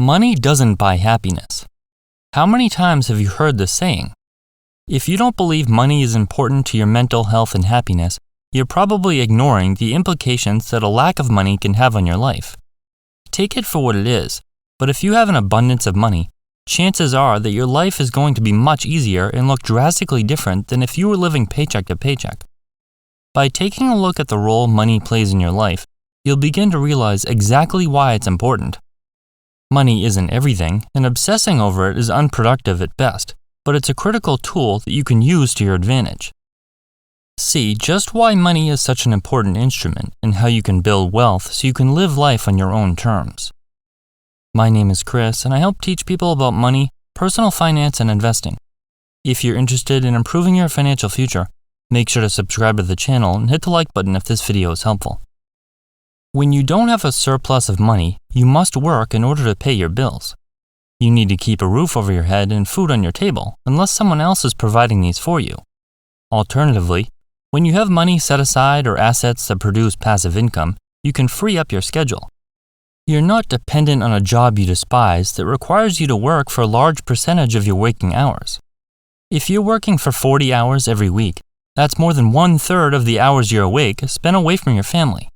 Money doesn't buy happiness. How many times have you heard this saying? If you don't believe money is important to your mental health and happiness, you're probably ignoring the implications that a lack of money can have on your life. Take it for what it is, but if you have an abundance of money, chances are that your life is going to be much easier and look drastically different than if you were living paycheck to paycheck. By taking a look at the role money plays in your life, you'll begin to realize exactly why it's important. Money isn't everything, and obsessing over it is unproductive at best, but it's a critical tool that you can use to your advantage. See just why money is such an important instrument and how you can build wealth so you can live life on your own terms. My name is Chris, and I help teach people about money, personal finance, and investing. If you're interested in improving your financial future, make sure to subscribe to the channel and hit the like button if this video is helpful. When you don't have a surplus of money, you must work in order to pay your bills. You need to keep a roof over your head and food on your table, unless someone else is providing these for you. Alternatively, when you have money set aside or assets that produce passive income, you can free up your schedule. You're not dependent on a job you despise that requires you to work for a large percentage of your waking hours. If you're working for 40 hours every week, that's more than 1/3 of the hours you're awake spent away from your family.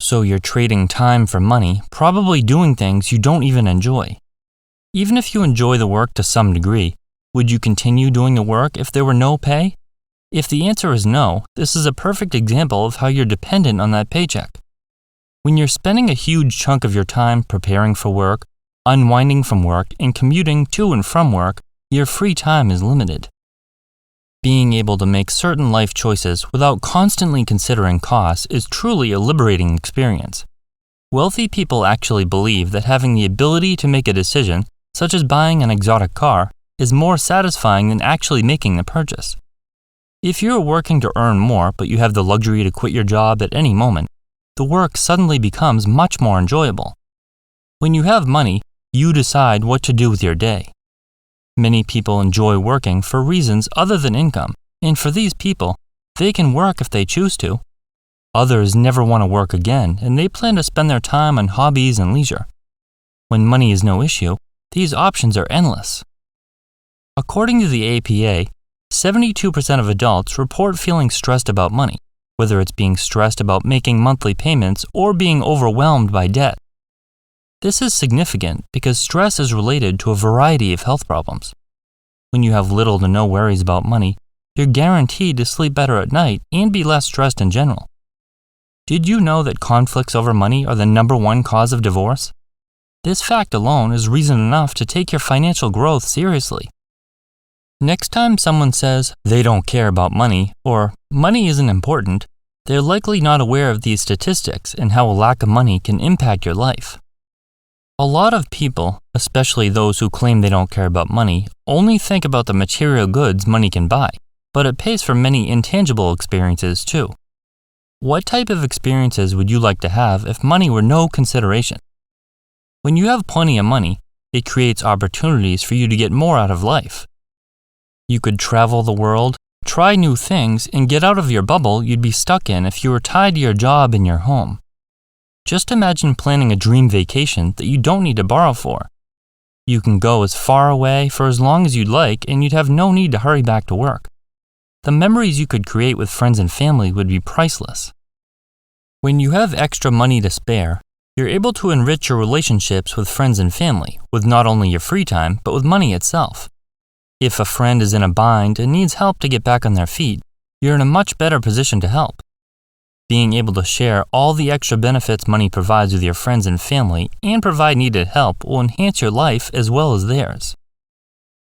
So you're trading time for money, probably doing things you don't even enjoy. Even if you enjoy the work to some degree, would you continue doing the work if there were no pay? If the answer is no, this is a perfect example of how you're dependent on that paycheck. When you're spending a huge chunk of your time preparing for work, unwinding from work, and commuting to and from work, your free time is limited. Being able to make certain life choices without constantly considering costs is truly a liberating experience. Wealthy people actually believe that having the ability to make a decision, such as buying an exotic car, is more satisfying than actually making the purchase. If you're working to earn more but you have the luxury to quit your job at any moment, the work suddenly becomes much more enjoyable. When you have money, you decide what to do with your day. Many people enjoy working for reasons other than income, and for these people, they can work if they choose to. Others never want to work again, and they plan to spend their time on hobbies and leisure. When money is no issue, these options are endless. According to the APA, 72% of adults report feeling stressed about money, whether it's being stressed about making monthly payments or being overwhelmed by debt. This is significant because stress is related to a variety of health problems. When you have little to no worries about money, you're guaranteed to sleep better at night and be less stressed in general. Did you know that conflicts over money are the #1 cause of divorce? This fact alone is reason enough to take your financial growth seriously. Next time someone says they don't care about money or money isn't important, they're likely not aware of these statistics and how a lack of money can impact your life. A lot of people, especially those who claim they don't care about money, only think about the material goods money can buy, but it pays for many intangible experiences too. What type of experiences would you like to have if money were no consideration? When you have plenty of money, it creates opportunities for you to get more out of life. You could travel the world, try new things, and get out of your bubble you'd be stuck in if you were tied to your job and your home. Just imagine planning a dream vacation that you don't need to borrow for. You can go as far away for as long as you'd like, and you'd have no need to hurry back to work. The memories you could create with friends and family would be priceless. When you have extra money to spare, you're able to enrich your relationships with friends and family with not only your free time, but with money itself. If a friend is in a bind and needs help to get back on their feet, you're in a much better position to help. Being able to share all the extra benefits money provides with your friends and family and provide needed help will enhance your life as well as theirs.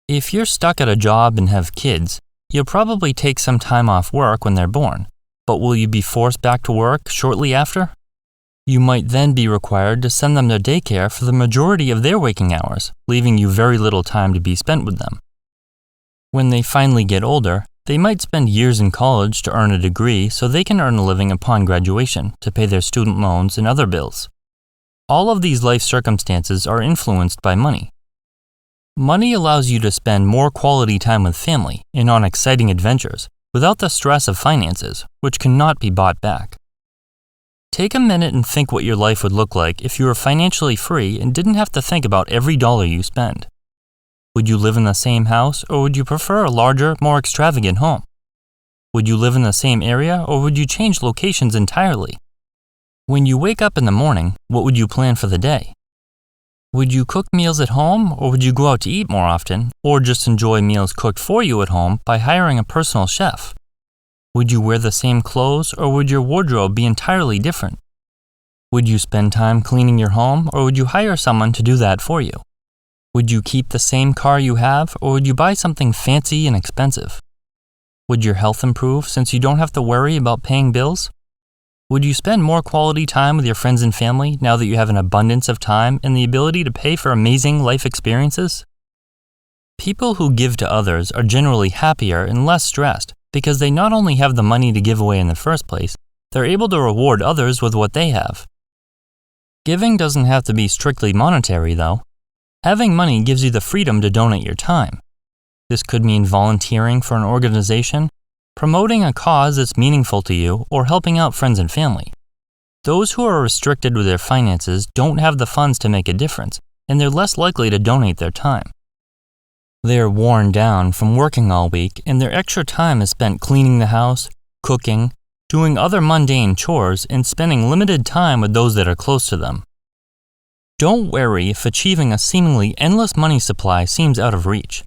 If you're stuck at a job and have kids, you'll probably take some time off work when they're born, but will you be forced back to work shortly after? You might then be required to send them to daycare for the majority of their waking hours, leaving you very little time to be spent with them. When they finally get older, they might spend years in college to earn a degree so they can earn a living upon graduation to pay their student loans and other bills. All of these life circumstances are influenced by money. Money allows you to spend more quality time with family and on exciting adventures without the stress of finances, which cannot be bought back. Take a minute and think what your life would look like if you were financially free and didn't have to think about every dollar you spend. Would you live in the same house, or would you prefer a larger, more extravagant home? Would you live in the same area, or would you change locations entirely? When you wake up in the morning, what would you plan for the day? Would you cook meals at home, or would you go out to eat more often, or just enjoy meals cooked for you at home by hiring a personal chef? Would you wear the same clothes, or would your wardrobe be entirely different? Would you spend time cleaning your home, or would you hire someone to do that for you? Would you keep the same car you have, or would you buy something fancy and expensive? Would your health improve since you don't have to worry about paying bills? Would you spend more quality time with your friends and family now that you have an abundance of time and the ability to pay for amazing life experiences? People who give to others are generally happier and less stressed because they not only have the money to give away in the first place, they're able to reward others with what they have. Giving doesn't have to be strictly monetary, though. Having money gives you the freedom to donate your time. This could mean volunteering for an organization, promoting a cause that's meaningful to you, or helping out friends and family. Those who are restricted with their finances don't have the funds to make a difference, and they're less likely to donate their time. They're worn down from working all week, and their extra time is spent cleaning the house, cooking, doing other mundane chores, and spending limited time with those that are close to them. Don't worry if achieving a seemingly endless money supply seems out of reach.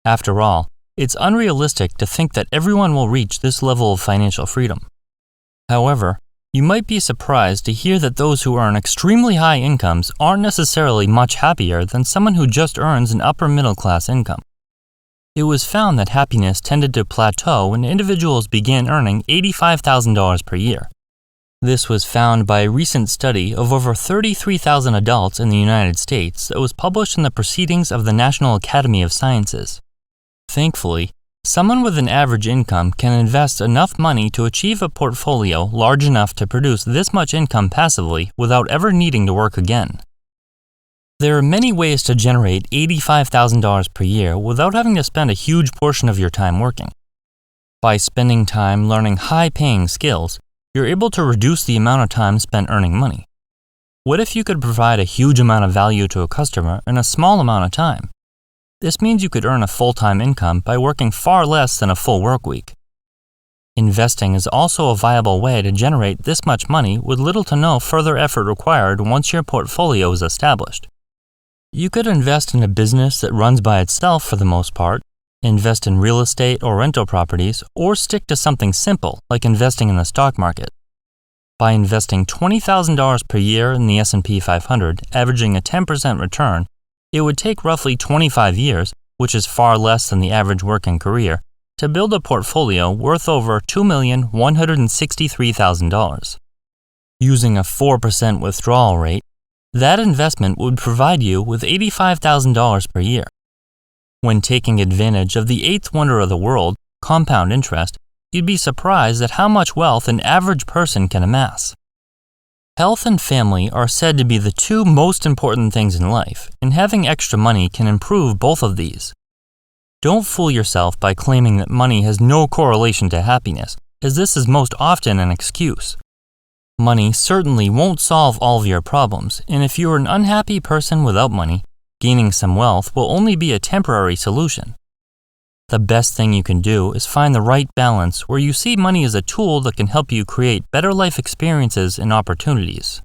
After all, it's unrealistic to think that everyone will reach this level of financial freedom. However, you might be surprised to hear that those who earn extremely high incomes aren't necessarily much happier than someone who just earns an upper middle class income. It was found that happiness tended to plateau when individuals began earning $85,000 per year. This was found by a recent study of over 33,000 adults in the United States that was published in the Proceedings of the National Academy of Sciences. Thankfully, someone with an average income can invest enough money to achieve a portfolio large enough to produce this much income passively without ever needing to work again. There are many ways to generate $85,000 per year without having to spend a huge portion of your time working. By spending time learning high-paying skills, you're able to reduce the amount of time spent earning money. What if you could provide a huge amount of value to a customer in a small amount of time? This means you could earn a full-time income by working far less than a full work week. Investing is also a viable way to generate this much money with little to no further effort required once your portfolio is established. You could invest in a business that runs by itself for the most part, invest in real estate or rental properties, or stick to something simple like investing in the stock market. By investing $20,000 per year in the S&P 500, averaging a 10% return, it would take roughly 25 years, which is far less than the average working career, to build a portfolio worth over $2,163,000. Using a 4% withdrawal rate, that investment would provide you with $85,000 per year. When taking advantage of the eighth wonder of the world, compound interest, you'd be surprised at how much wealth an average person can amass. Health and family are said to be the two most important things in life, and having extra money can improve both of these. Don't fool yourself by claiming that money has no correlation to happiness, as this is most often an excuse. Money certainly won't solve all of your problems, and if you're an unhappy person without money, gaining some wealth will only be a temporary solution. The best thing you can do is find the right balance where you see money as a tool that can help you create better life experiences and opportunities.